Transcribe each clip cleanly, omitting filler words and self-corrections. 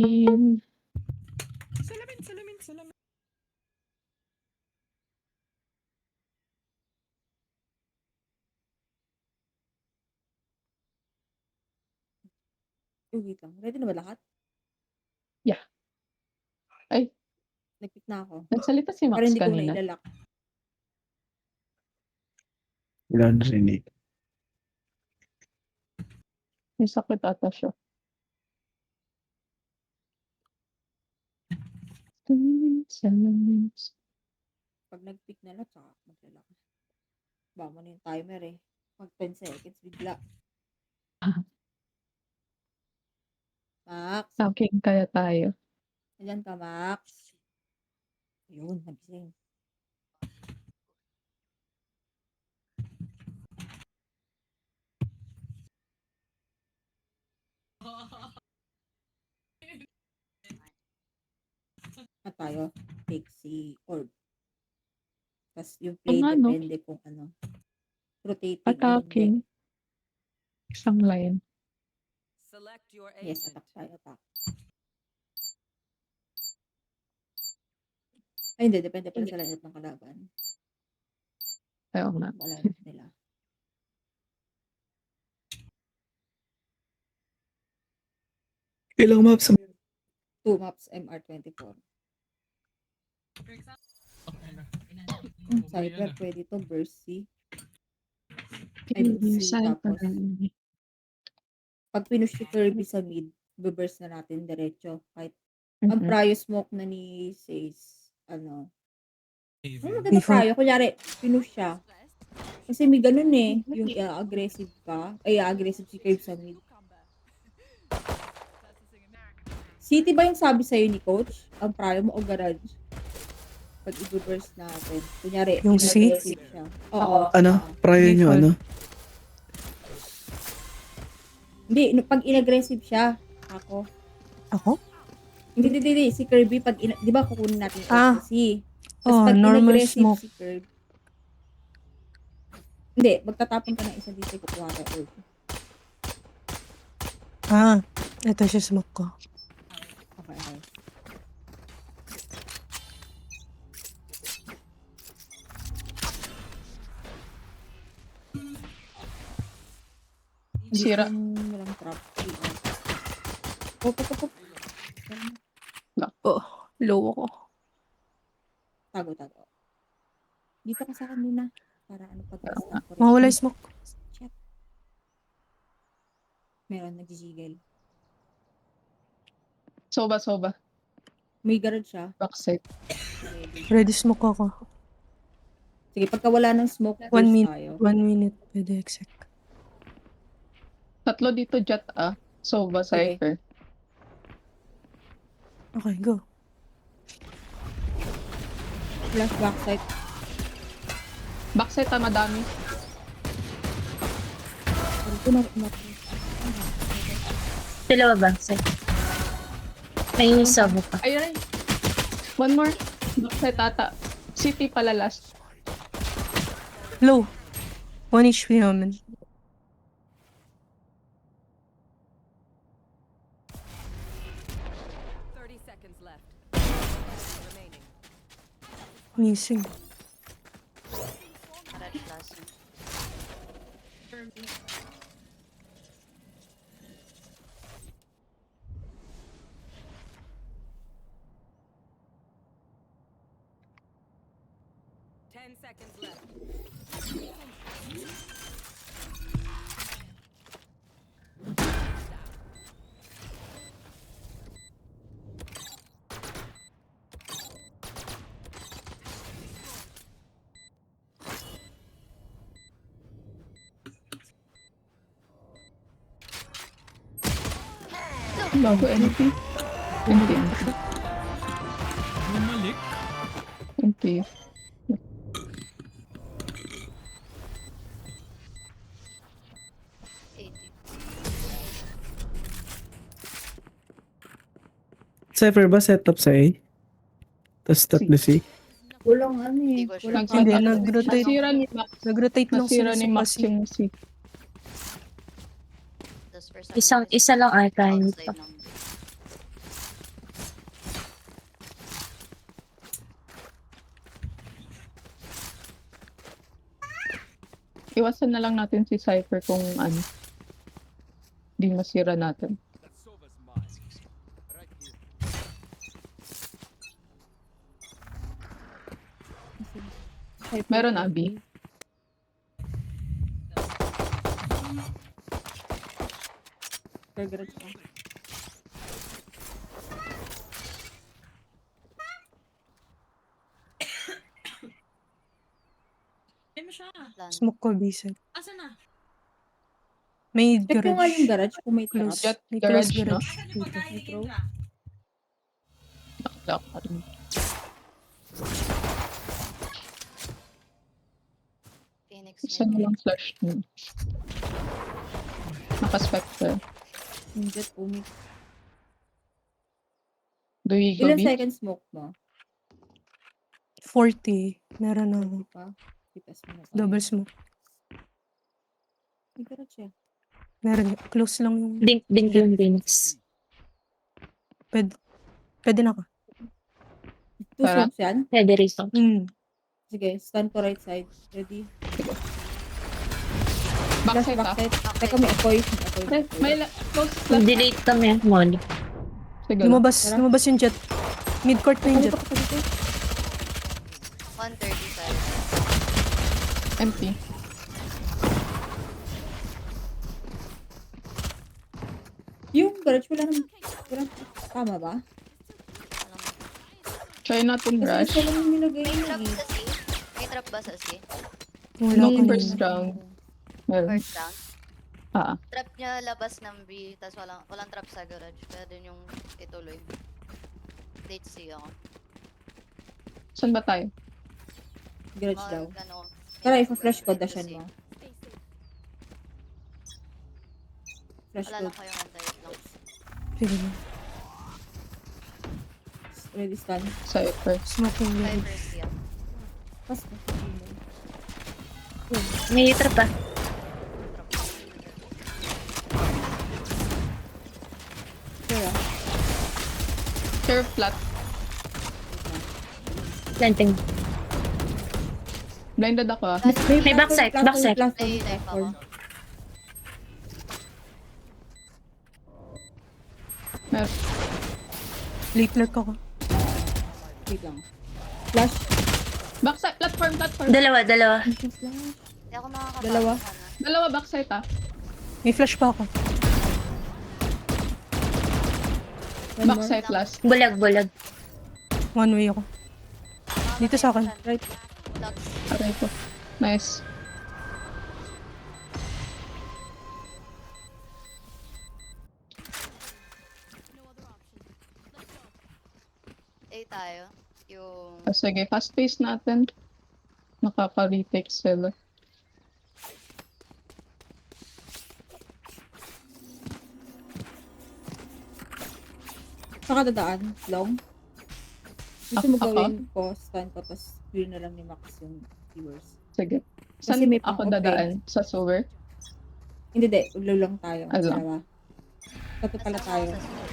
In. Salamin. Wait lang. Ready na ba lahat? Yeah. Ay, Nag-pick na ako. nagsalita si Pero Max hindi ko na kanina. ilalak. Wala na rinig. May sakit ata siya. Salamin. Pag nag-pick na lang, tsaka maglalak. Ba mo na yung timer eh. Pag 10 seconds, bigla. Max, Talking kaya tayo. andyan ka, Max. Ayun, nagising. Na tayo, pick si Orb. Tapos yung play, Ang ano? depende kung ano. Rotating o hindi. Attacking. Isang line. Select your Yes, agent. attack tayo, attack. Ay, hindi. Depende pala sa lineup ng kalaban. Ayaw na. Wala lineup nila. Ilang maps? 2 maps, MR24. Cyber, pwede to. Bercy. Ay, Bercy. Tapos, pag pinush si Kirby sa mid, beburst na natin diretso. Kahit ang prio smoke na ni Says, ano. Ano maganda prio? Kunyari, pinush siya. Kasi may ganun eh. Yung aggressive ka. Ay, aggressive si Kirby sa mid. City ba yung sabi sa'yo ni Coach? Ang prio mo o garage? Pag i-burst natin. Kunyari, Yung C? aggressive siya. Oo. Ano? Prior nyo, ano? Hindi, pag in-aggressive siya, ako. Ako? Hindi. Si Kirby, pag, di ba kukunin natin yung Ah. SPC? Tapos Oh, pag normal in-aggressive smoke. si Kirby, hindi, magtatapon ka ng isa dito, kukuha ka Kirby. Ah, ito siya smoke ko. Okay. Sira. Walang trap. Op. Oh, low ako. Tago. Dito ka sa akin muna. Para ano pag Mawala yung smoke. Shit. Meron, nagsisigil. Soba. May garage siya. Backside. Ready smoke ako. Sige, pagka wala ng smoke, 1 burst minute. tayo. 1 minute. Pwede exec. Tatlo dito jet Soba, Sige. Cypher. Okay, go. Flash backside. Backside madami. Ito na. Dalawa ba? May sabo pa. Ayun. One more. Backside ata. City pala last. Low. 1 HP naman. Missing. Bago NP. Bumalik. NP. Cypher ba setup sa A? Tapos start na C? Walang ano eh. Walang Hindi, counter. nag-rotate. Nasira ni Max. Nag-rotate lang Nasira sila ni sa Max kasi. yung C. Isa lang ata yun pa. Iwasan na lang natin si Cypher kung ano. Di masira natin. Meron, Abby. Garage pa. Smoke ko, B-side. Asa na? May Check ko nga yung garage. garage kung may trap. Close. Jet May garage, close no? garage. Asa Dito. pag Metro. ka? Lock pa rin. Phoenix Isa na lang flash mo. Naka-spectre. Yung jet umik. Do we go Ilan B? second smoke mo? 40. Meron na. Hindi pa. Ipas mo na tayo. Double smoke. May garage eh. Meron. Close lang yung... Blink yung Phoenix. Pwede na ka. Two Tara. smokes yan. Pwede rito. Sige, stand ko right side. Ready? Flash Backside ah. backside. Teka, may apoy. Eh, may close left. Delete kami, Molly. Sige lang. Lumabas. Tara. Lumabas yung jet. Mid-court na yung jet. 135. Empty. Yung garage wala naman. Tama ba? Try natin Kasi rush. isa lang yung nilagay May niya trap eh. sa C? May trap ba sa C? Wala Nung ka first na. round. Meron. First round? Ah. Trap niya labas ng B, tapos walang trap sa garage. Kaya din yung ituloy. Late C ako. Saan ba tayo? Garage daw. Ano, Tara, Phoenix, ipa-flash ko. late to Dashan C. mo. Flash Wala ko. lang kayong antayot lang. Sige na. Ready stand. Cypher. Smoke yung Five garage. first yan. Pas ko. May trap pa. Sure ah. Curve flat. Planting. Blinded ako ah. May backside, backside. May knife ako. Meron. Late lurk ako. Wait lang. Flash. Backside. Platform. Dalawa. Flash. Hindi ako makakapasok Dalawa. sana. Dalawa backside ah. May flash pa ako. One more. Backside last. Bulag. One way ako. Dito sa akin. Right. Logs. Aray ko. Nice. A tayo. Yung... Ah, sige, fast pace natin. Nakaka-retake sila. Saka dadaan. Long. Gusto mo Ako? gawin ko, stand ko, tapos clear na lang ni Max yung viewers. Sige. Kasi Saan may ako pang-open. dadaan? Sa sewer? Hindi, ulo lang tayo. Ano? Dalawa. Tatlo pala Nasaan tayo. ako sa school?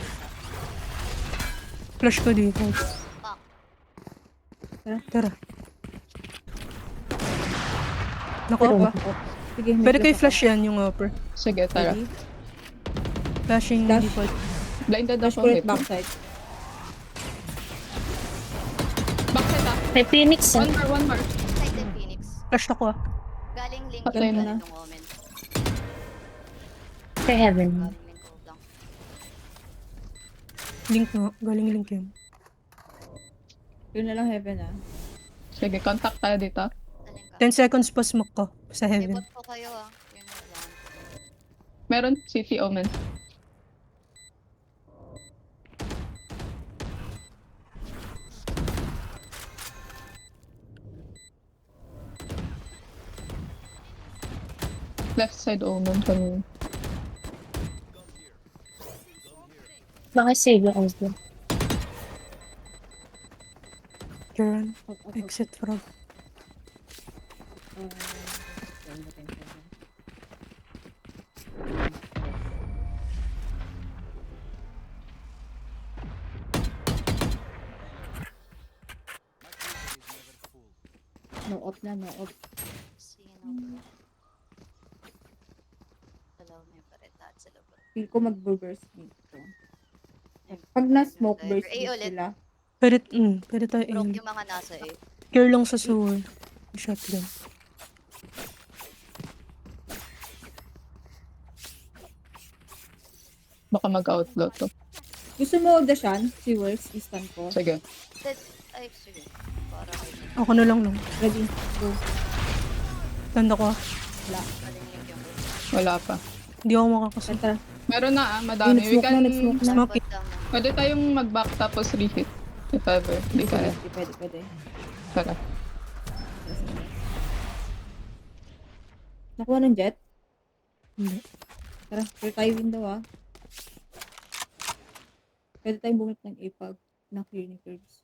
Flash ko dito. Tara. Naku, Pero, pa. sige, may Pwede kayo ako. flash yan yung upper. Sige, tara. Ready? Flashing Flash. default. Blinded Flash ako. ko ulit Wait. backside. Backside ah. May Phoenix. One more. Side din Phoenix. Flash ako ah. Galing link Patay yung na. galing ng Omen. Kay Heaven. Galing link ko lang. Link nga. Galing link yun. Yun na lang heaven ah. Sige, contact tayo dito. Galing ka. 10 seconds pa smoke ko sa May heaven. bot po kayo ah. Yun na lang. Meron City Omen. Left side Omen kanina. Baka save yung Oslo. Karen, Out. exit frog. No off na, no off. Sino? feel ko mag-burst dito. Pag na-smoke Cyber. burst A din ulit. sila. Pwede tayo Broke aim. yung mga nasa A. Care lang sa sewer. Shotgun. Baka mag-outlaw to. Gusto mo Dashan? Si Works, instant ko. Sige. Ay, sige. Para may Ako na lang. Ready, go. Tanda ko. nalinglig yung Wala pa. Hindi ako makakasunod. Tara. Meron na madami. We Nag-smoke na, can... nag-smoke na. Smoke. Put down na. Pwede tayong mag-back tapos repeat. If ever. Hindi Sige, kaya. pwede. Tara. Nakuha ng jet? Hindi. Tara, clear tayo window ah. Pwede tayong bumit ng A-pag na clear ni Curbs.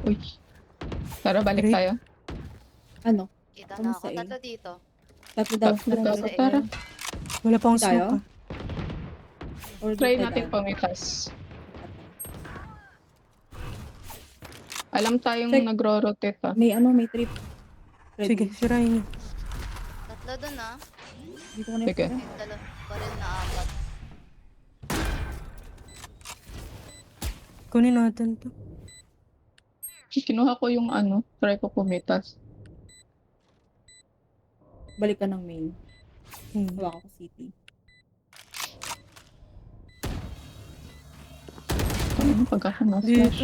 Uy. Tara, balik Ready? tayo. Ano? Kita Ano na ako. sa A? Tatlo dito. Tatlo daw. Tatlo daw. Tara. Tara. Wala pa akong Tayo? smoke. Or Try dito natin tayo? pumitas. Alam tayong Check. nagro-rotate ah. May trip. Ready? Sige, sirain niyo. Tatlo dun ah. Dito ko na Sige. yung Yung dalawa. Baril na apat. Kunin natin to. Kinuha ko yung try ko pumitas. Balik ka ng main. Hmm. Hawa ko city. Ano pag ako Dito. na-flash?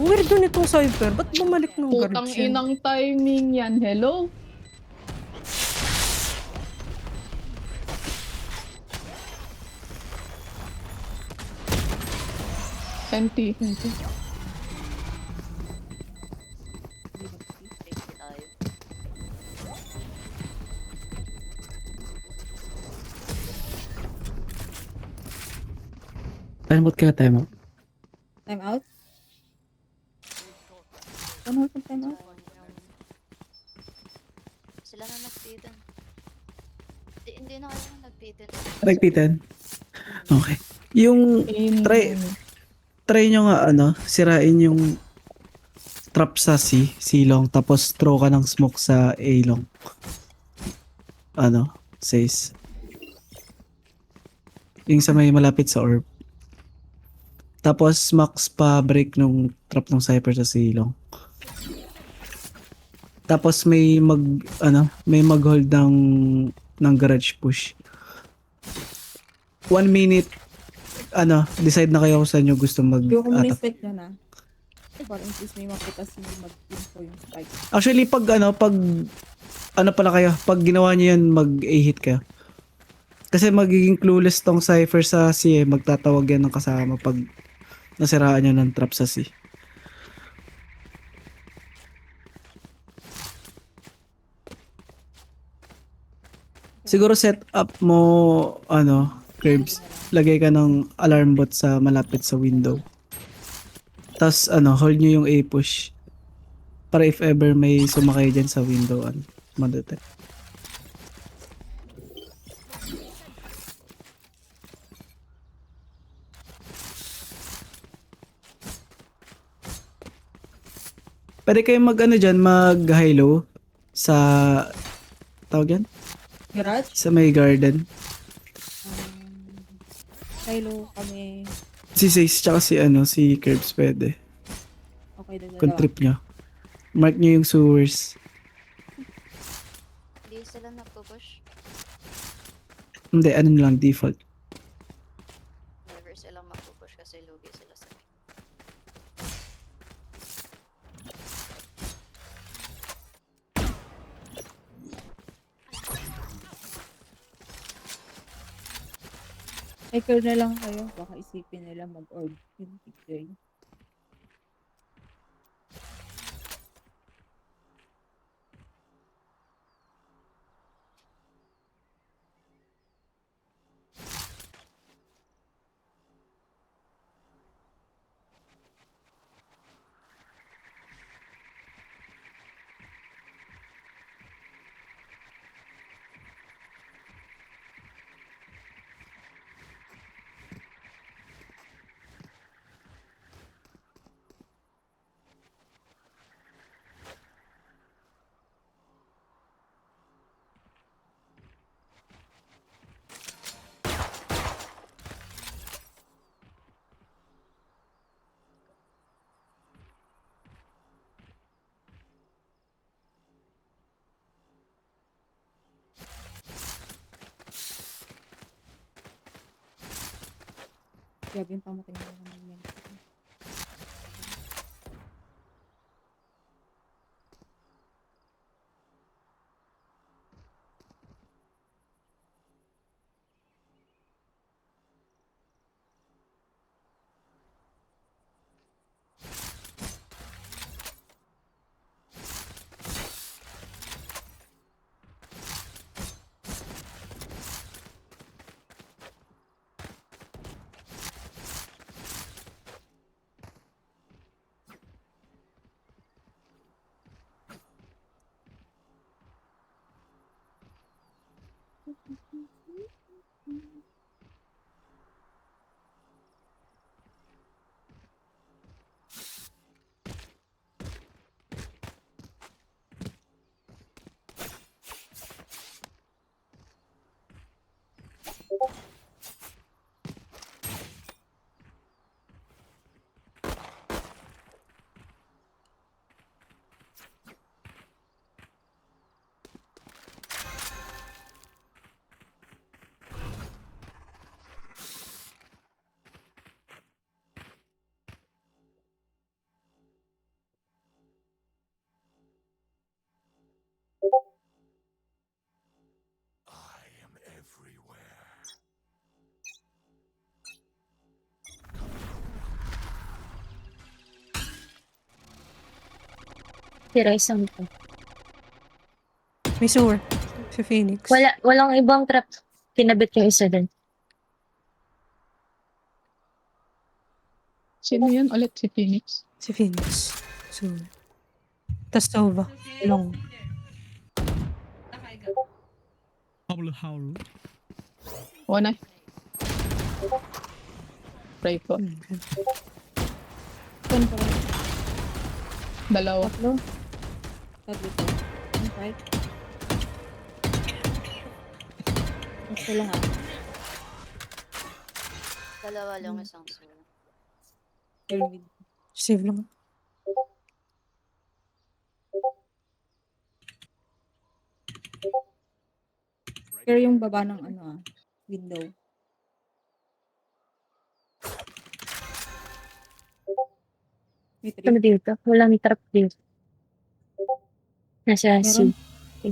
Weird doon itong cyber. Ba't bumalik ng Putang guards yan? inang timing yan. Hello? Empty. Safety tayo. Time out kaya time out. Time out? Ano yung time out? Sila na nag-pitten. Hindi na kayo nag-pitten. Nagpitan. Okay. Yung try nyo nga sirain yung trap sa C-long, tapos throw ka ng smoke sa A-long. Says. Yung sa may malapit sa orb. Tapos max pa break nung trap ng Cypher sa C-long. Tapos may mag-hold ng garage push. 1 minute decide na kayo kung saan nyo gusto Yung mag-attack. respect nyo na. Para in case may mapitas hindi mag-info yung spike. Actually, pag pala kayo, pag ginawa niyo yan, mag-a-hit kayo. Kasi magiging clueless tong Cypher sa C magtatawag yan ng kasama pag nasiraan nyo ng trap sa C. Siguro set up mo, Curbs, lagay ka ng alarm bot sa malapit sa window. Tapos, hold nyo yung A-push. Para if ever may sumakay dyan sa window, madetect. Pwede kayong mag-high-low sa, tawag yan? Garage? Sa may garden. Silo kami. Si Sace tsaka si Curbs pwede. Okay, Kung dalawa. trip nyo. Mark nyo yung sewers. Hindi sila nagpo-push. Hindi, lang, default. Never silang magpo-push kasi lugi sila sa main. Hacker na lang kayo. Baka isipin nila mag-orb. Yung picture. Grabe yung pamatay na naman yan. Tira isang to. May sewer. Si Phoenix. Walang ibang trap. Kinabit yung isa din. Sino yun ulit? Si Phoenix? Si Phoenix. Sewer. Tas Tova. Long. Howl. One eye. Pray ko. Saan pa rin? Dalawa. Tatlo? Tatlo to. Ang right? Gusto lahat. Dalawa lang isang solo. Pyramid. Save lang. Pero yung baba ng window. May Ano trip. dito? Walang trap dito. Nasa Meron? C. 30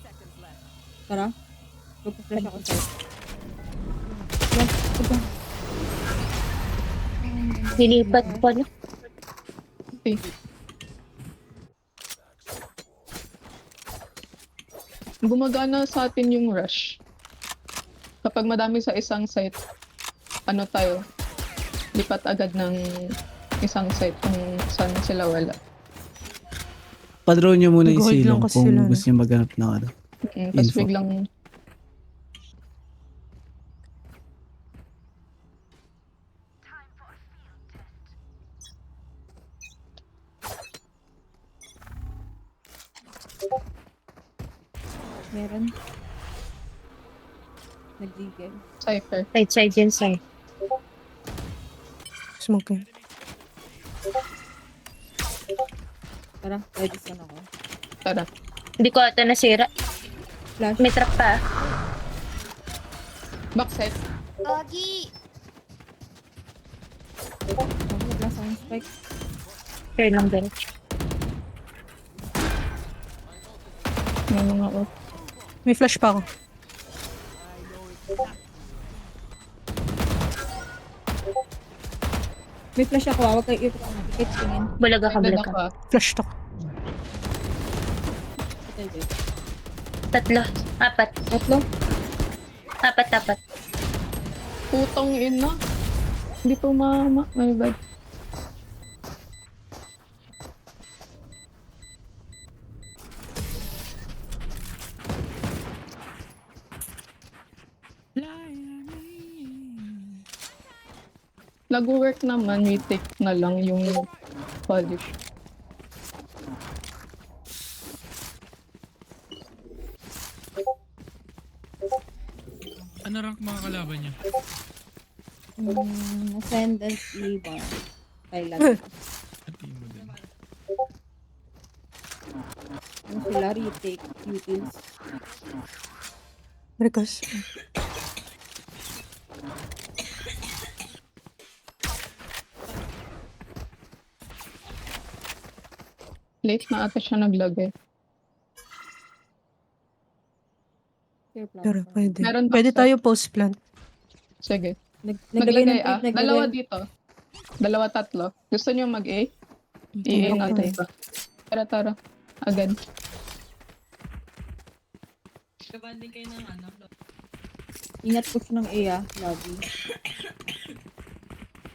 seconds left. Tara. Magpa-flash ako sa'yo. Yes, ito. Nilipat ko na. Okay. Gumagana sa atin yung rush. Kapag madami sa isang site, ano tayo, lipat agad ng isang site kung saan sila wala. Padrone nyo muna yung Nag-hold lang silong kasi kung sila, no? gusto nyo maghanap ng ano. Tapos Info. biglang Meron. Nag-jiggle. cypher. Right side din side. Smoking. Tara, ready na ako. Tara. Hindi ko ata nasira. Flash. May trap pa. Backside. Gagi! Wala sa akin spike. Turn lang din. May mga off. May flash pa ako. May flash ako. Huwag kayo ikit tingin. Bulaga ka, Dead bulaga. ako. Flash to. Patay guys. Tatlo. Apat. Tatlo. Apat. Putong ina. Hindi po mama. My bad. Nag-work naman, we take na lang yung polish. Ano rank mga kalaban niya? Ascendant E1. Thailand. At mo din. Yung sila retake utils. Recos. Late na ata siya naglagay. Clear plant. Pero pwede. Meron Pwede backside. tayo post plant. Sige. Naglagay ng Maglagay plate, Dalawa dito. Dalawa, tatlo. Gusto niyo mag-A? I-A Okay. natin. Tara. Agad. Ingat push ng A, lobby.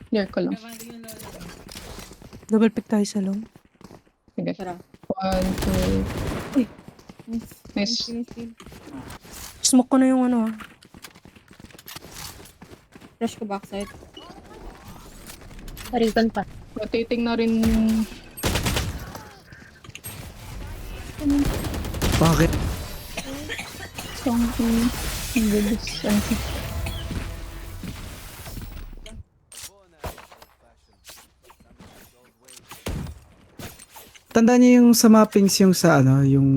Clear ko lang. Double pick tayo sa long. Tara. Sige. 1, 2. Nice. Nice. Smoke ko na yung ano ah. Flash ko backside. Recon pa. Rotating na rin. Bakit? Something. Ang bilis. Tandaan niyo yung sa mappings yung sa ano, yung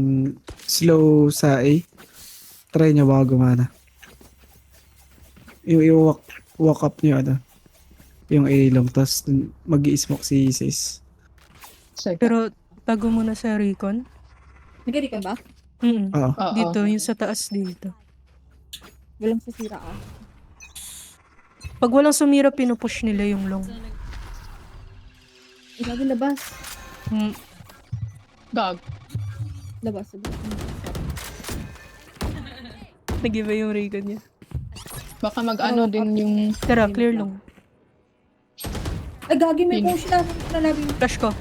slow sa A. Try niyo baka gumana. Yung i-walk up niyo ano. Yung A long, tapos mag-i-smoke si sis. Sige. Pero tago muna sa recon. Nagari ka ba? Oo. Oo. Dito, yung sa taas dito. Walang sasira ah. Pag walang sumira, pinupush nila yung long. Ilagay labas. Mm. Gag. Labas. Nag-iba yung recon niya. Baka mag-ano din yung... Tara, clear long. Ay, gagi, may Pin- push na. Nalabi. Flash ko.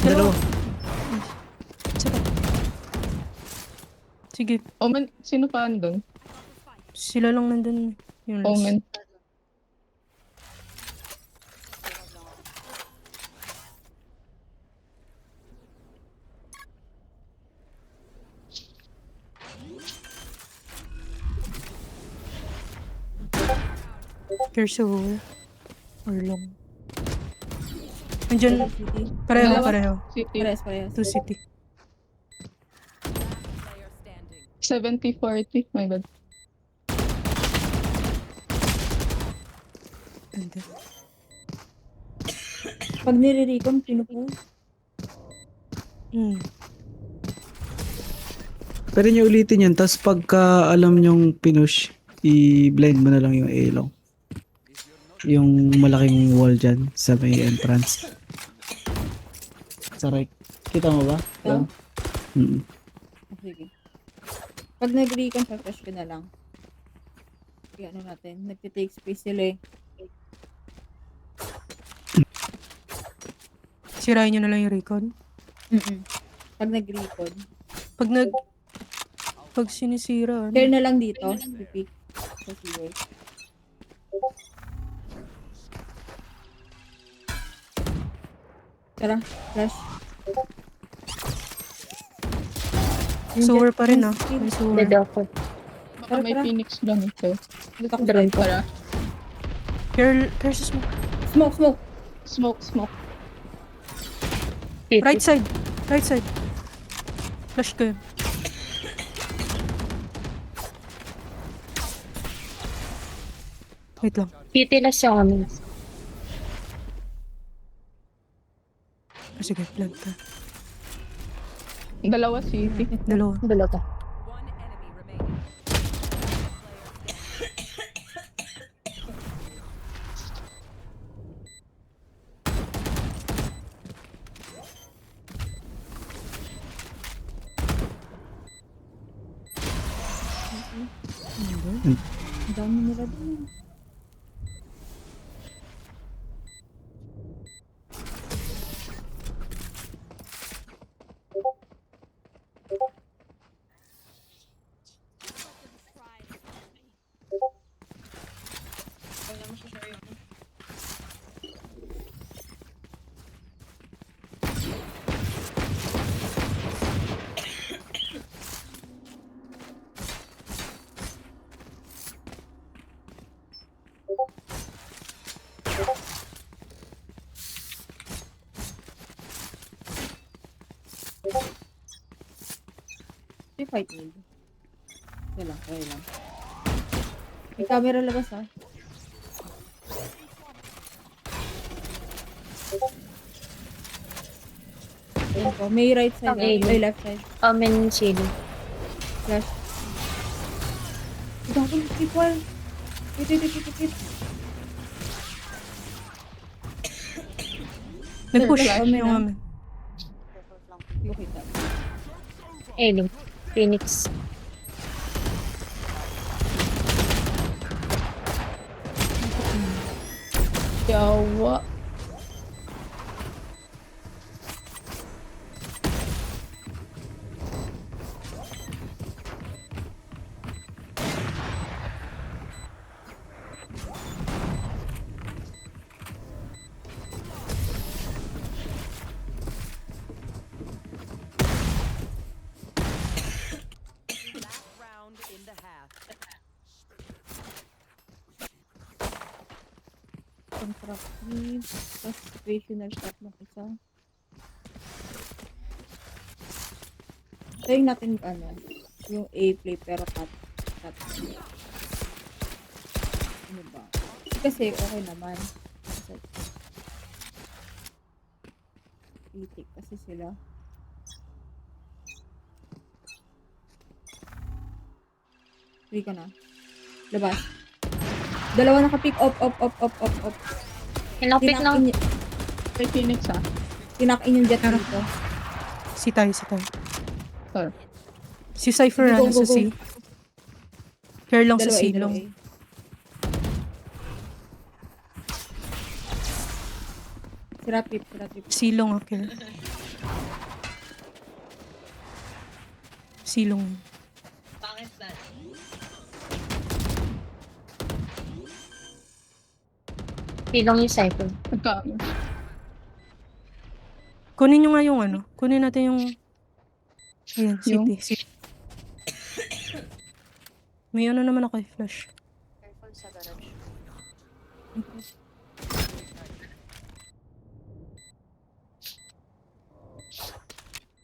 Dalawa. Isa pa. Sige, Omen, sino pa andun? sila lang nandun. Yung last. Omen. Clear sa wall. Or long. Andyan, City. pareho. City. Parehas. Two city. 70-40. My bad. Andun. Pag nire-recon, pinupush. Pero niyo ulitin yun, tapos pagka alam nyong pinush, i-blind mo na lang yung A long. Yung malaking wall dyan sa may entrance. Sa right. Kita mo ba? Oo. Mm. Sige. Pag nag-recon, flash ko na lang. Sige, ano natin? Nagtitake space sila eh. Sirain nyo na lang yung recon. Pag nag-recon. Pag sinisira, ano? Share na lang dito. Repeat. Sa keyword. Tara, flash. Sewer pa rin ah. May sewer. Dead ako. Baka may Tara. Phoenix dyan ito. Lutak ko Drone dito. ko. Tara. Here's a smoke. Smoke. City. Right side. Flash ko yun. Wait lang. City na siya kami. Sige, plant ka. Dalawa city. Dalawa. Dalawa. Ang dami nila dun. May fight need. Okay lang. May camera labas ah. Ayun po. May right side. Okay. May left side. Omen silo. Flash. Gagawin people. Wait. Nag-push Flash, yung Omen, amin. Careful flank. Okay, tama. Alien. Phoenix. Yawa. Contract leave. Plus situational shot ng isa. Try natin yung A play pero cut. Ano ba? Kasi okay naman. Itik kasi sila. Free ka na. Labas. Dalawa naka-pick up. Hinapit ng May Phoenix ah. Tinakin yung jet dito. Si tayo. Sir. Si Cypher Go, ano go, sa C. Care lang sa Dalawa A, silong. dalawa A. Sira trip. Silong okay. Silong. silong yung cypher. Nagka... Kunin nyo nga yung ano. Kunin natin yung... Ayan, Yung? city. May ano naman ako flash. Careful sa garage.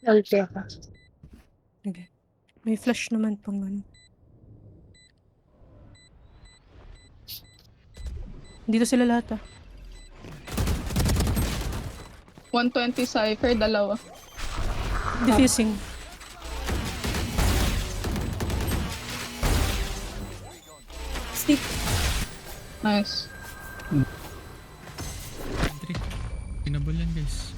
Ulti ako. Okay. May flash naman pang ano. Dito sila lahat ah. 120 Cypher, dalawa. Diffusing. Stick. Nice. Trick. Pinabol yan guys.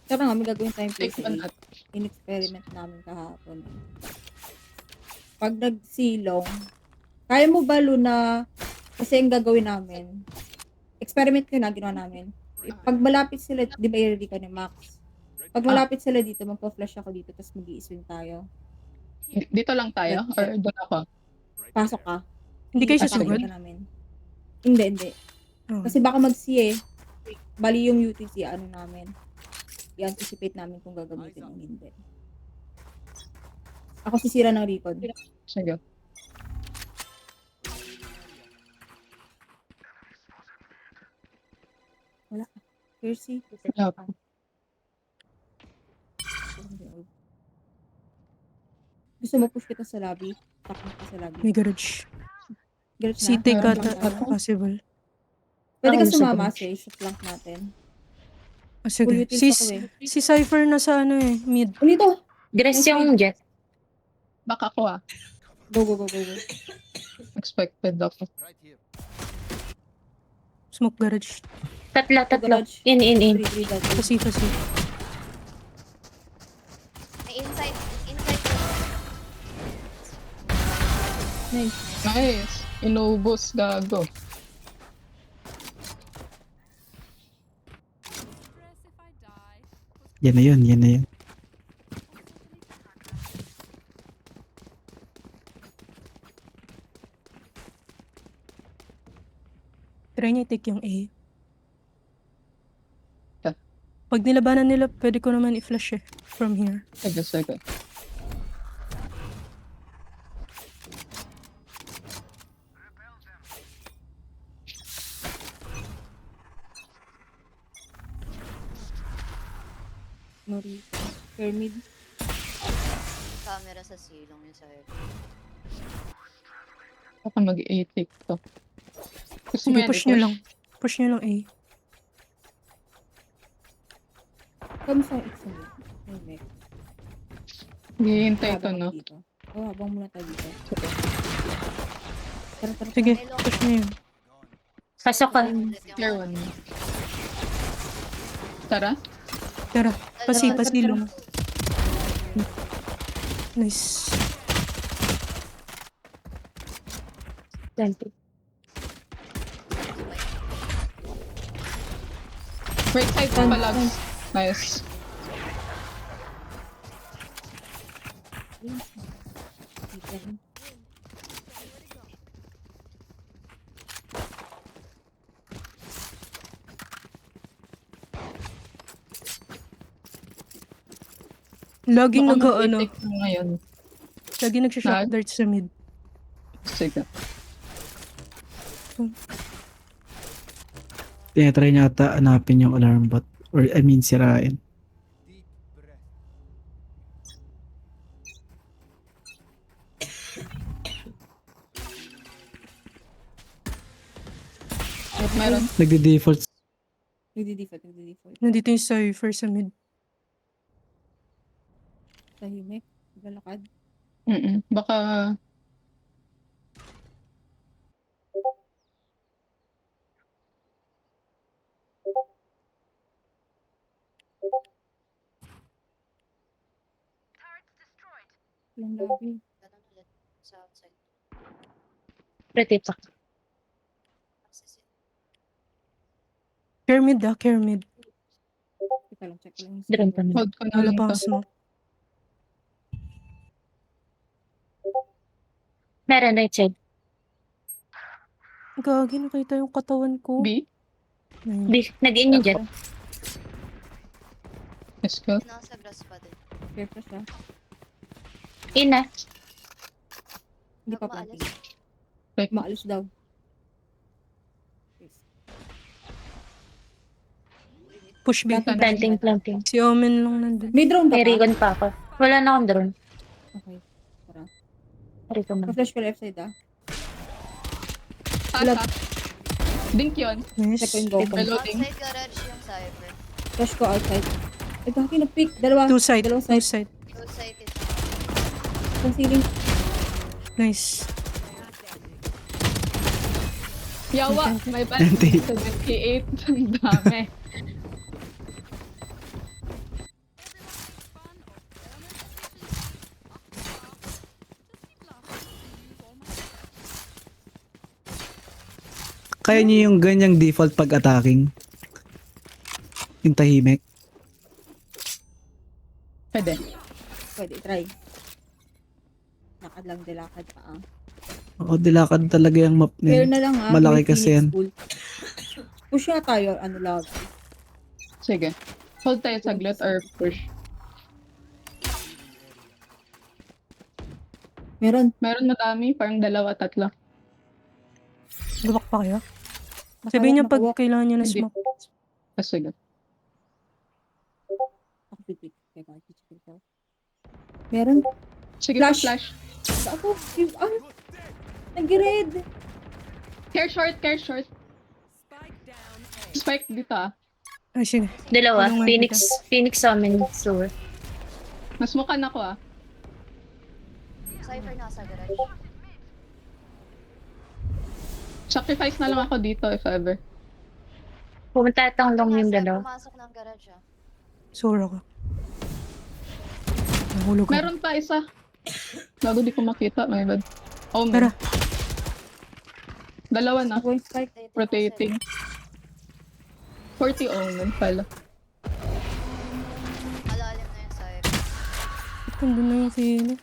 Tara nga, may gagawin tayong play Take sa one A. at In-experiment namin kahapon. Pag nagsilong, kaya mo ba, Luna, kasi ang gagawin namin, experiment ko na, ginawa namin. Pag malapit sila, di ba i-ready ka ni Max? Pag malapit sila dito, magpa-flash ako dito, tapos mag-i-swing tayo. dito lang tayo? Or doon ako? Pasok ka. Hindi kayo I-attack susugod? ka namin. Hindi. Oh. Kasi baka mag-C eh. Bali yung UTC, ano namin. I-anticipate namin kung gagamitin o hindi. Ako sisira ng recon. Sige. Percy. Wala pa. Gusto mo push kita sa lobby? Takot ka sa lobby. May garage. Garage na? City ka Meron lang ako. possible. Pwede ka Ako, sumama sige. sa flank natin. Ah, sige. Full utils ako Si Cypher na sa ano eh, mid. Dito! Grace yung jet. Baka ako ah. Go. Expected ako. Smoke garage. Tatlo. Garage. In. 3-3 dati. Sa C. May inside. Inside. Nice. Nice. Inubos, gago. Yan na yun. Try niya i-take yung A. Yeah. Pag nilabanan nila, pwede ko naman i-flash eh. From here. Sige. Nori. Pyramid. Camera sa silong yung cypher. Baka mag-A-take to. Gusto mo Sige, yan push nyo i-push? lang. Push nyo lang A. Kamusta yung isa mo? Ay, Hihintay to, habang no? dito. Habang muna tayo dito. Sige. Tara. Sige, push nyo yun. Pasok ka. Clear one. Tara. Tara, pasi, tara, pasilong. Nice. 20. Right side pa pala. Nice. Laging Baka ano, mag-A-take na ngayon. laging nagsha-shock darts sa mid. Sige. Tinatry niya ata hanapin yung alarm bot. Or I mean sirain. Meron. Nagde-default. Nagdi-default. Nandito yung Cypher sa mid. Tahimik. Galakad. Baka Lang labi. Ganun ulit sa outside. Rotate pa. Access it. Care mid care mid. Teka lang, check lang. Drone pa na. hold ko na Wala lang pa to. akong smoke. Meron right side. Gagi, nakita yung katawan ko. B? Ayun. Nag-in yung jet. Let's go. Nasa grass pa din. Fair pa siya. In na. Hindi pa Huwag planting. maalis. Maalis daw. Yes. Push B. Planting. Si Omen lang nandun. May drone ba May ka? recon pa ako. Wala na akong drone. Okay. Tara. Recon na. Pa-flash ko left side Tasa. Dink yun. Nice. Check ko yung go. Reloading. Outside garage yung cypher. Flash ko outside. Ay, bakit na-pick? Dalawa. Two side. Dalawang Two side. side. Outside is Isang ceiling. Nice. Yawa. May bad. 78. Ang dami. Kaya niyo yung ganyang default pag attacking? Yung tahimik? Pwede. Pwede, try. Lakad lang, dilakad pa ah. Oo, dilakad talaga yung map Fair niya. na lang ah. Malaki May kasi Phoenix yan. Pool. Push nga tayo, ano lang. Sige. Hold tayo saglit or push. Meron. Meron madami. Parang dalawa, tatlo. Lubak pa kayo? Sabihin niyo pag Nakawalk. kailangan niyo na Hindi. smoke. Sige. Ako pipik. Teka, pipik ko. Meron. Sige, Flash. flash. Ako, nag-red. Care short, care short. Spike dito ah. Ay, sige. Dalawa. Ano nga Phoenix Summon Sewer. Nasmukan ako ah. cypher nasa garage. Sacrifice na lang ako dito if ever. Pumunta atang long yung dalawa. Pumasok ng garage ah. Sura ka. Nahulog ako. Meron pa isa. Bago di ko makita, my bad. Oh, Tara. Dalawa na. Ako yung spike. Rotating. 40 omen pala. Malalim na yung cypher. Nandun na yung Phoenix.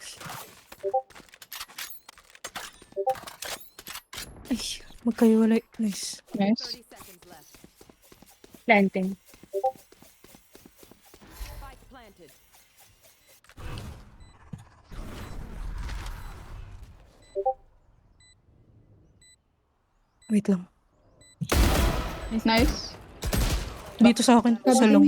Ay, magkaiwalay. Nice. Nice. Planting. Wait lang. Nice. Dito sa akin. Sa long.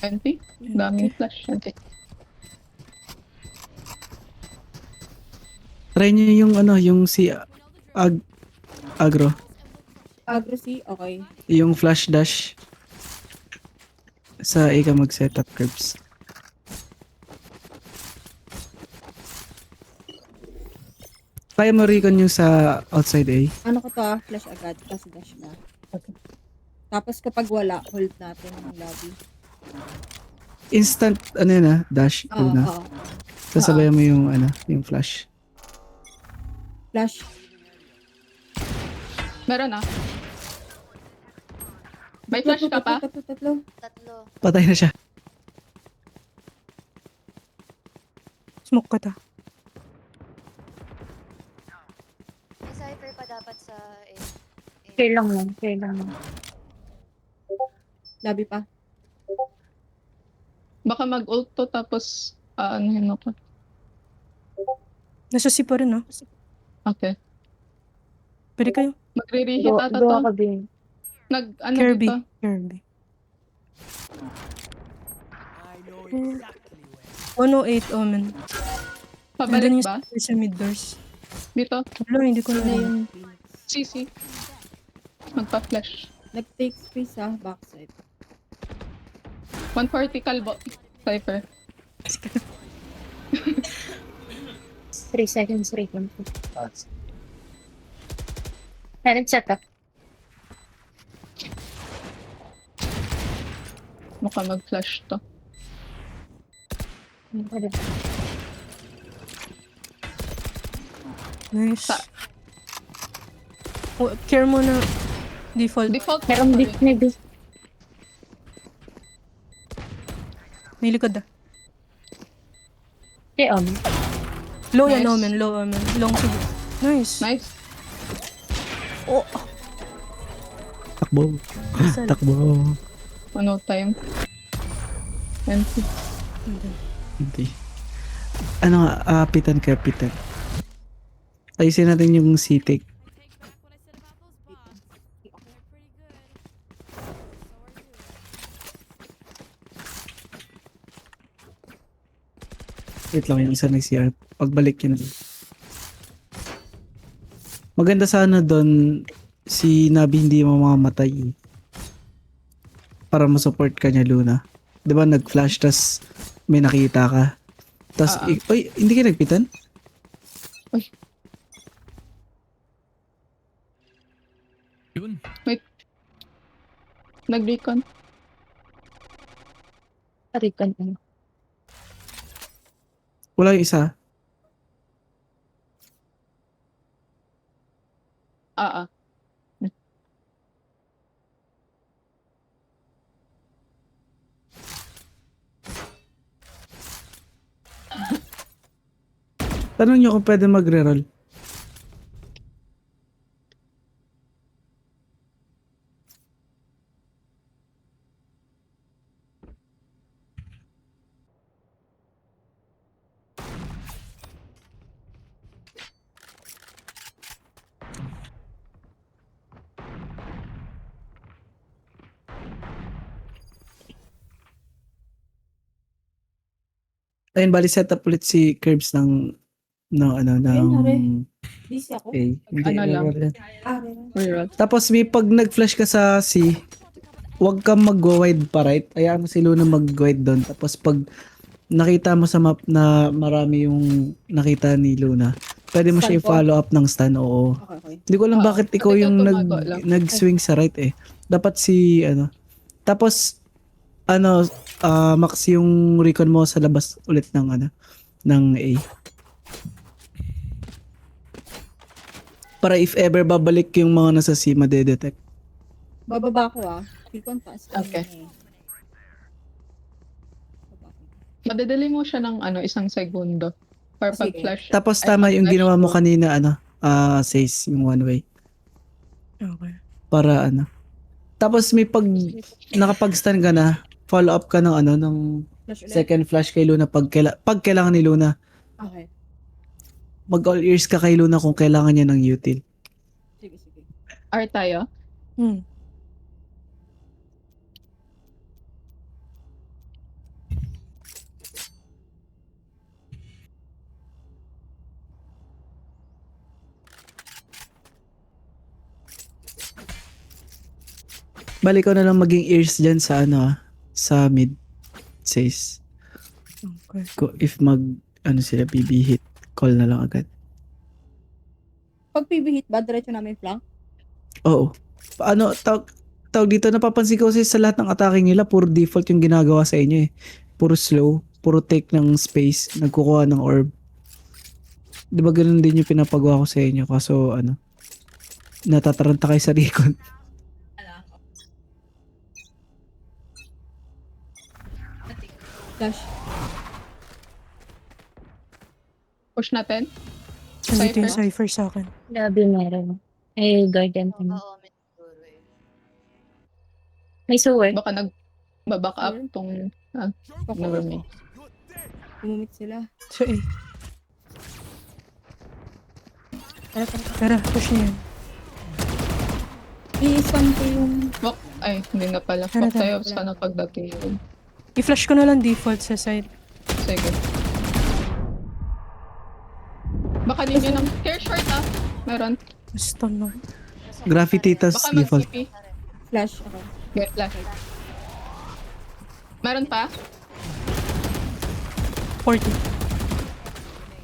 20? Daming flash. 20. Try nyo yung ano, yung si agro. Aggressy, okay. Yung flash dash. Sa A ka mag-setup curves. Kaya mo recon yung sa outside A. Ano ko to flash agad, kasi dash na. Tapos kapag wala, hold natin yung lobby. Instant, ano yun dash, Oo, na. oo. Sasabayan mo yung, ano, yung flash. Flash. Meron May flash ka pa? Tatlo. Tatlo. Patay na siya. Smoke ka ta. May cypher pa dapat sa A. Care lang lang. Care lang lang. Lobby pa. Baka mag-ult to tapos anuhin ako. Nasa C pa rin, no? Okay. Pwede kayo. Magre-reheat ata Go to. ako din. Ano Kirby. dito? Kirby. 108 Omen. Pabalik Nandun yung ba? sa mid doors. Dito? Wala, hindi ko Yun na na yung CC. Magpa-flash. nag-take space backside. 140 kalbo. Cypher. 3 seconds, 3 seconds. Parang setup. Mukha mag-flash to. Nice. Sa- Oh, care mo na default. Default. Merong beef, may beef. May likod Okay, Low yan, Nice. Omen. Low Omen. Long sige. Nice. Nice. Oh, Takbo. saan? Takbo. Ano time? Empty. Hindi. Ano nga, pitan ka, pitan. Ayusin natin yung C-take. Wait lang, yung isa nag-CR. Pagbalik yun. Maganda sana doon si Nabi hindi mamamatay eh. Para ma-support ka niya, Luna. Di ba nag-flash tas may nakita ka. Tas, oy, hindi ka nagpitan? Yun. Nag-recon. Recon ano. Wala yung isa. Ah. Tanong nyo kung pwede magre-roll. Ayun, bali set up ulit si Curbs ng Ayun, nare. ng Busy ako. A. Hindi, Ano lang. reroll yan. Meron. Reroll. Tapos may pag nag-flash ka sa C, huwag kang mag-wide pa right. Hayaan mo si Luna mag-wide doon. Tapos pag nakita mo sa map na marami yung nakita ni Luna, pwede mo siya Stun ko? i-follow up ng stun. Oo. Okay. Hindi ko alam Oo, bakit pati ikaw ikaw yung tumago lang. nag-swing sa right eh. Dapat si ano. Tapos max yung recon mo sa labas ulit ng ng A. Para if ever babalik yung mga nasa C, madedetect. Bababa ko Feel ko ang taas ko Okay. na eh. Baba ko. Madadali mo siya ng isang segundo. Para Sige. pag-flash. Tapos Ay, tama yung pag-flash ginawa mo mo. kanina says yung one way. Okay. Para Tapos may pag nakapag-stun ka na, follow up ka ng ng Flash ulit. second flash kay Luna pag kailangan ni Luna. Okay. Mag all ears ka kay Luna kung kailangan niya ng util. Sige, sige. R tayo. Hmm. Balik ko na lang maging ears dyan sa ano sa mid says. Okay. If ano sila BB hit, call na lang agad. Pag PB hit ba, diretso namin flank? Oo. Ano, tawag dito, napapansin ko kasi sa lahat ng attacking nila, puro default yung ginagawa sa inyo eh. Puro slow, puro take ng space, nagkukuha ng orb. Di ba ganun din yung pinapagawa ko sa inyo? Kaso ano, natataranta kayo sa recon. Flash. Push natin. Nandito yung Cypher. Cypher sa akin. Labi meron. Eh, guardian Oo, din. oo, may siguro eh. May sewer. Baka nag-back up tong... never mind. Gumamit sila. So, A. Tara, tara. Tara, push niya yan. I-stun ko yung... Walk. Ay, hindi na pala. Tara, Walk tayo tara. sana pagdating yun. I-flash ko na lang default sa side. Sige. Baka ninyo ng... Care short ah. Meron. Stun na. Graffiti tas Baka default. mag-CP. Flash ako. Get flash. Meron pa? 40.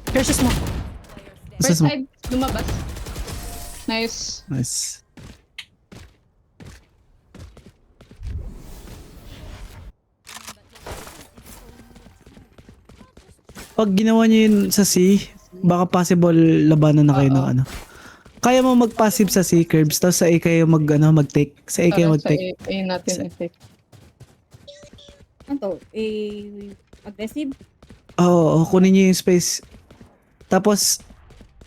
There's a smoke. Isa First smoke. side. Lumabas. Nice. Nice. Pag ginawa niyo yun sa C, baka possible labanan na kayo ng Oo. ano. Kaya mo mag-passive sa C curves, tapos sa A kayo mag-take. Sa A kayo Para sa mag-take. A natin i-take. Ano to? Aggressive? Oo, kunin niyo yung space. Tapos,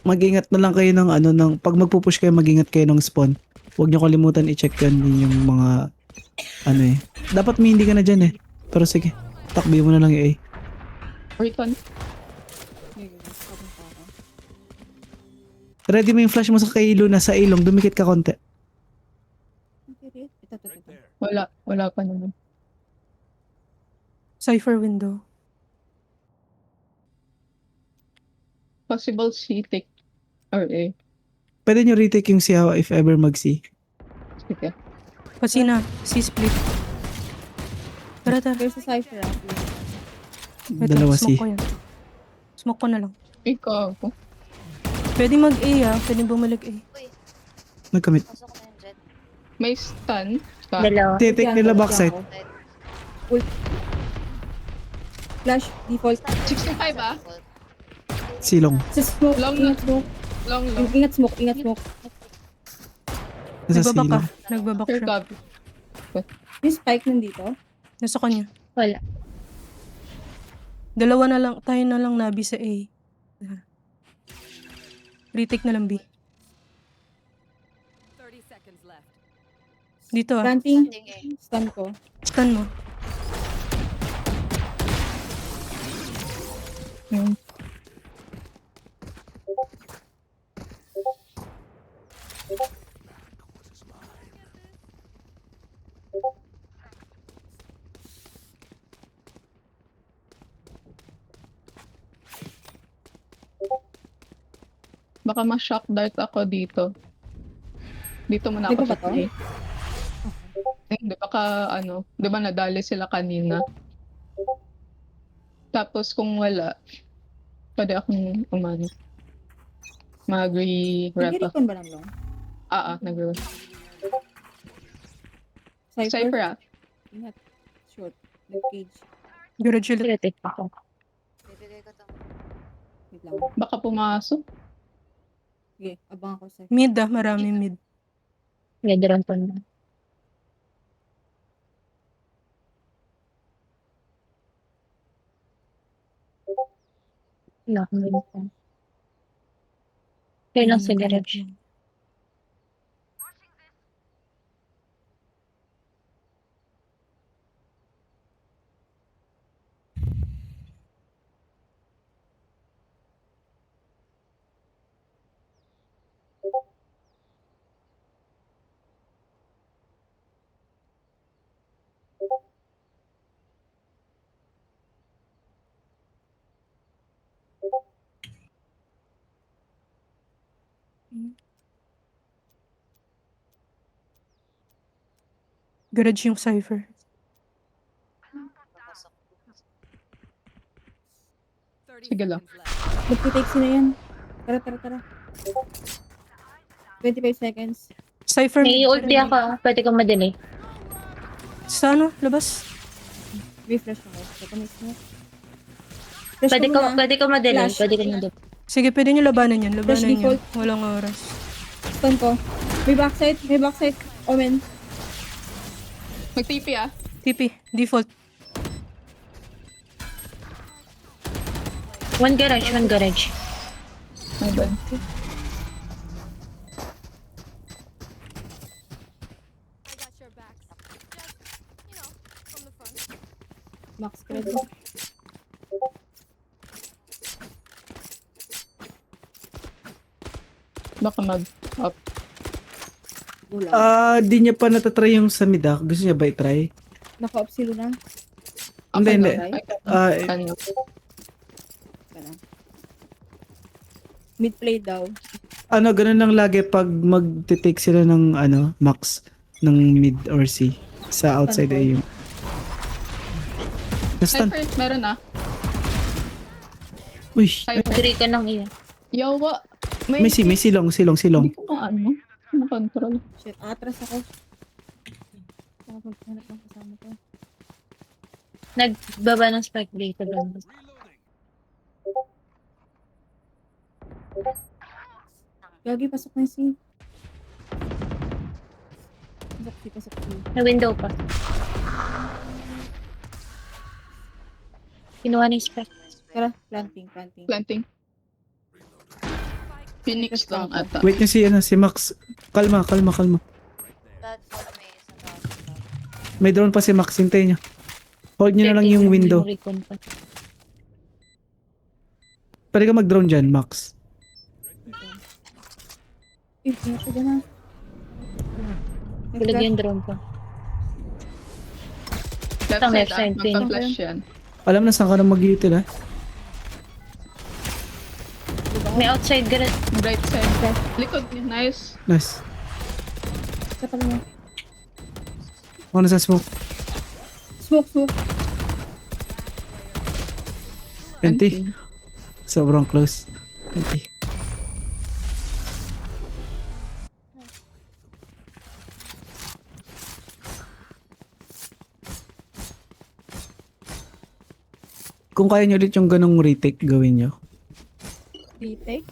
mag-ingat na lang kayo ng ano, pag magpupush kayo, mag-ingat kayo ng spawn. Huwag niyo kalimutan i-check yan yung mga, ano eh. Dapat may hindi ka na dyan eh. Pero sige, takbi mo na lang yung A. Recon. Ready mo yung flash mo sa kay Luna sa ilong, dumikit ka konti. Ito. Wala pa naman. Cypher window. Possible C take or A. Pwede nyo retake yung C if ever mag-C. Sige. Pasi na. C-split. Tara, tara. There's a cipher ah. Wait, Dalawa smoke C. ko yan. Smoke ko na lang. Ikaw. Pwede mag-A ah. Pwede bumalik A. Uy, Nagkamit. pasok na yung jet. May stun. Ka. Dalawa. Titake nila backside. Flash, default. 65 ah. Silong. Sa smoke, Long ingat smoke. Long. Ingat smoke, ingat smoke. Nasa Nagbabak ka. silong. Nagbabak Care siya. copy. Yung spike nandito. Nasa kanya. Wala. Dalawa na lang. Tayo na lang nabi sa A. Retake na lang B. Dito ah. Planting, Planting eh. stun ko. Stun mo. Hmm. Baka ma-shock dart ako dito. Dito muna Di ako ba sa ba to? play. Hindi, baka ano, di ba nadali sila kanina? Tapos kung wala, pwede akong umano. Mag-re-rep ako. Nag-recon ba ng long? Nag-re. Cypher? Cypher ah. Ingat. Short. Nag-cage. Garage ulit. Retake ako. Bibigay ko tong Wait lang. Baka pumasok. Sige, abang ako sa... Mid ah. Marami mid. Gadaran pa na. Wala akong ganito. Kaya lang sa garage. Garage yung Cypher. Papasok. Sige lang. Magti-take sila yan. Tara. 25 seconds. Cypher, May ulti ako. Pwede ko madelay. sa ano? Labas. May flash ako. Teka, may smoke. Flash Pwede ko, muna. pwede ko madelay. Flash. Pwede ko madelay. Sige, pwede nyo labanan yan. Flash Labanan nyo. default. Walang oras. Stun ko. May backside. Omen. Mag-TP ah. TP. Default. One garage. My bad. Max spread. Baka mag-up. Wala. Di niya pa natatry yung sa mid ah. Gusto niya ba i-try? Naka-off si Luna. Hindi. Ano? Teka lang. Mid play daw. Ganun lang lagi pag mag-take sila ng max ng mid or C sa outside A yung. Nastan. Cypher, meron ah. Uy, Cypher. Agree ko ng iyo. Yawa. may silong. Hindi ko control. Shit, atras ako. Baka maghanap ng kasama ko. Nagbaba ng spike dito doon. Gagi, pasok na yung C. Pasok C. Sa window pa. Kinuha na yung spike. Tara, planting. Planting. Phoenix lang ata. wait niya si Max. Kalma. Platform may isang tao. May drone pa si Max, hintay niya. Hold niyo na lang yung window. Recon pa. Pwede ka mag-drone dyan, Max. Ingat ka dyan ha. Gulag yung drone pa. Left Ang side left side, Phoenix. Magpa-flash yan. Alam na saan ka na mag-util ah. May outside garage. Right side. Likod niya. Nice. Nice. Sa pala niya. Ako na sa smoke. Smoke. Empty. Sobrang close. Empty. Kung kaya nyo ulit yung ganong retake, gawin nyo. Retake.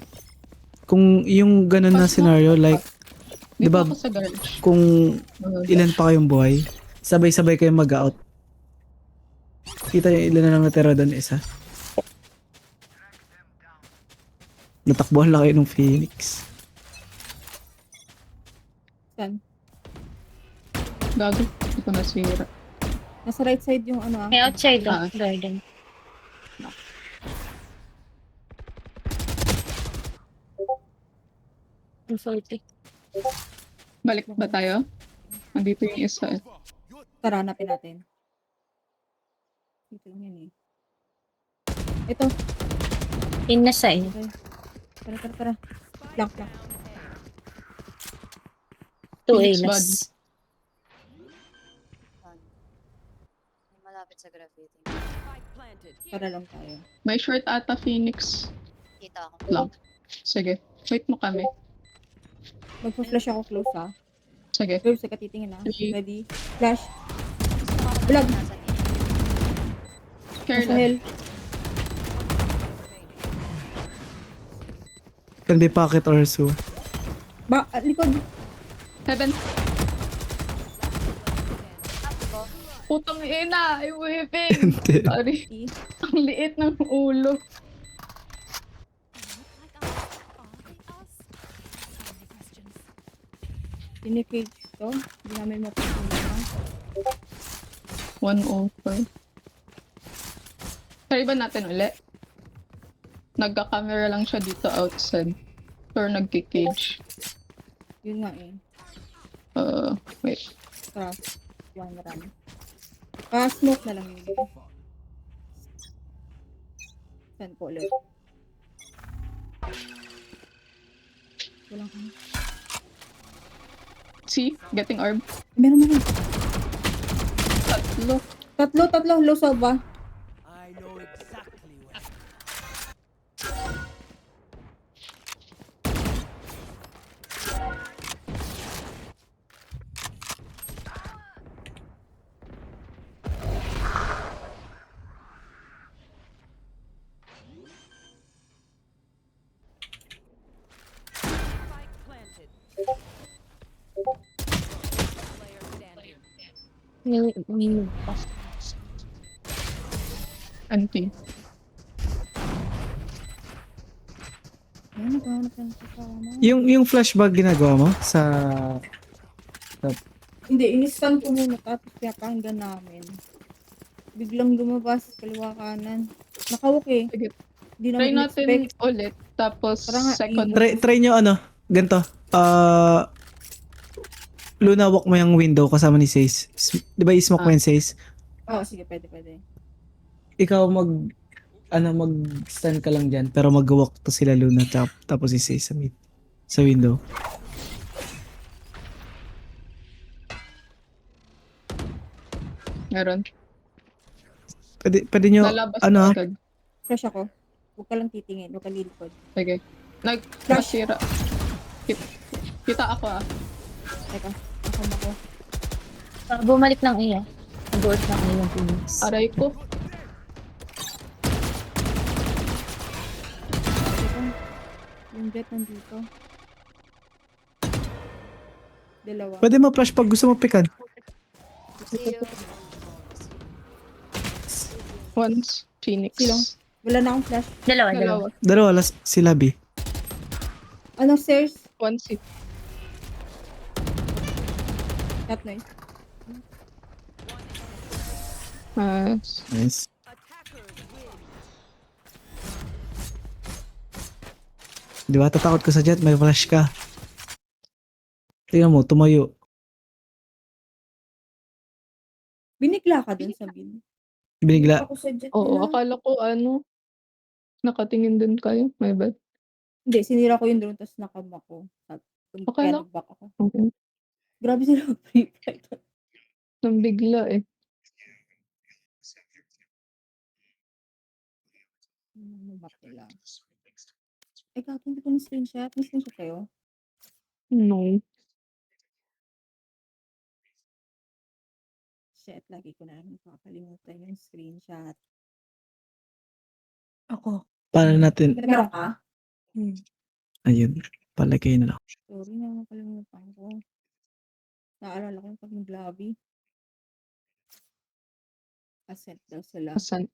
Kung yung ganon na scenario, like, Di Diba- ba ako sa garage? kung ilan pa kayong buhay, sabay-sabay kayong mag-out. Kita yung ilan na lang natira doon, isa. Natakbuhan lang kayo ng Phoenix. Saan? Gago. Hindi ko nasira. Nasa right side yung ano ah. May outside Ah. garden. Default. Balik ba tayo? Andito yung isa eh. Tara, hanapin natin. Dito lang yan eh. Ito. In na side. Tara. Blank. 2A Phoenix last. May malapit sa graffiti. Tara lang tayo. May short ata Phoenix. Kita ako. Lang. Sige. Wait mo kami. Magpa-flash ako close ha. Sige. Close, ka titingin ha. Ready. Ready. Flash. Vlog. Nasa gitna. Care Nasa lang. hell. Can be pocket or so. Likod. Heaven. Putang ina! Ay, whipping! Hindi. Sorry. Ang liit ng ulo. Sinicage to. Hindi namin mapasunod. 104. Try ba natin ulit? Nagka-camera lang siya dito outside. Or nagki-cage. Yun nga eh. Wait. Tara. One run. Smoke na lang yun. Saan ko ulit? Walang ano. See? Getting orb. Meron. Tatlo. Tatlo, Losoba. May Anti. Ayun, naghahanap na ng kasama. Yung flashbang ginagawa mo sa... Hindi, in-scan ko muna tapos pinapakinggan namin. Biglang lumabas kaliwa kanan. Nakawak eh. Sige. Hindi Try naman natin in-expect. ulit. Tapos Parang nga, second. Try nyo ano, ganito. Luna, walk mo yung window kasama ni Sace. Di ba i-smoke mo yung Sace? Oo, sige, pwede. Ikaw mag-stand ka lang dyan, pero mag-walk to sila Luna, tapos si Sace sa window. Meron. Pwede nyo, Lalabas ano na ha, agad. Fresh ako. Huwag ka lang titingin. Huwag ka lilikod. Sige. Flash. Nasira. Kita ako ah. Teka, ako. bumalik ng iya. Nag-uot ng iya yung Phoenix. Aray ko. Teka. Yung jet nandito. Dalawa. pwede mo flash pag gusto mo pikan. See you. Once. Phoenix. Silong. Wala na akong flash. Dalawa. Dalawa, sila B. Ano, stairs? One seat. Cat noise. Nice. Di ba, tatakot ka sa jet, may flash ka. Tingnan mo, tumayo. Binigla ka dun sa bin. Binigla. Ako sa jet Oo, nila. akala ko nakatingin din kayo. My bad. Hindi, sinira ko yung drone tapos nakama ko. Okay lang. Back ako. Okay. Grabe sila mag-free fight. Nang bigla eh. Back nila. Eh, gato, hindi ko na screenshot. May screenshot kayo? No. Shit, lagi ko na lang nakakalimutan yung screenshot. Ako. Paano natin, Meron ka? ayun, palagay na lang. Sorry na, nakalimutan ko. Naalala ko yung pag nag-lobby. Ascent daw sila. Asan?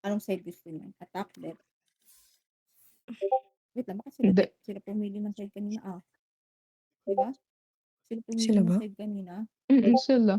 Anong side gusto niya? Attack, death. Wait lang, bakit sila Hindi. death? Sila pumili ng side kanina. Diba? Sila pumili Sila ng ba? side kanina. Sila.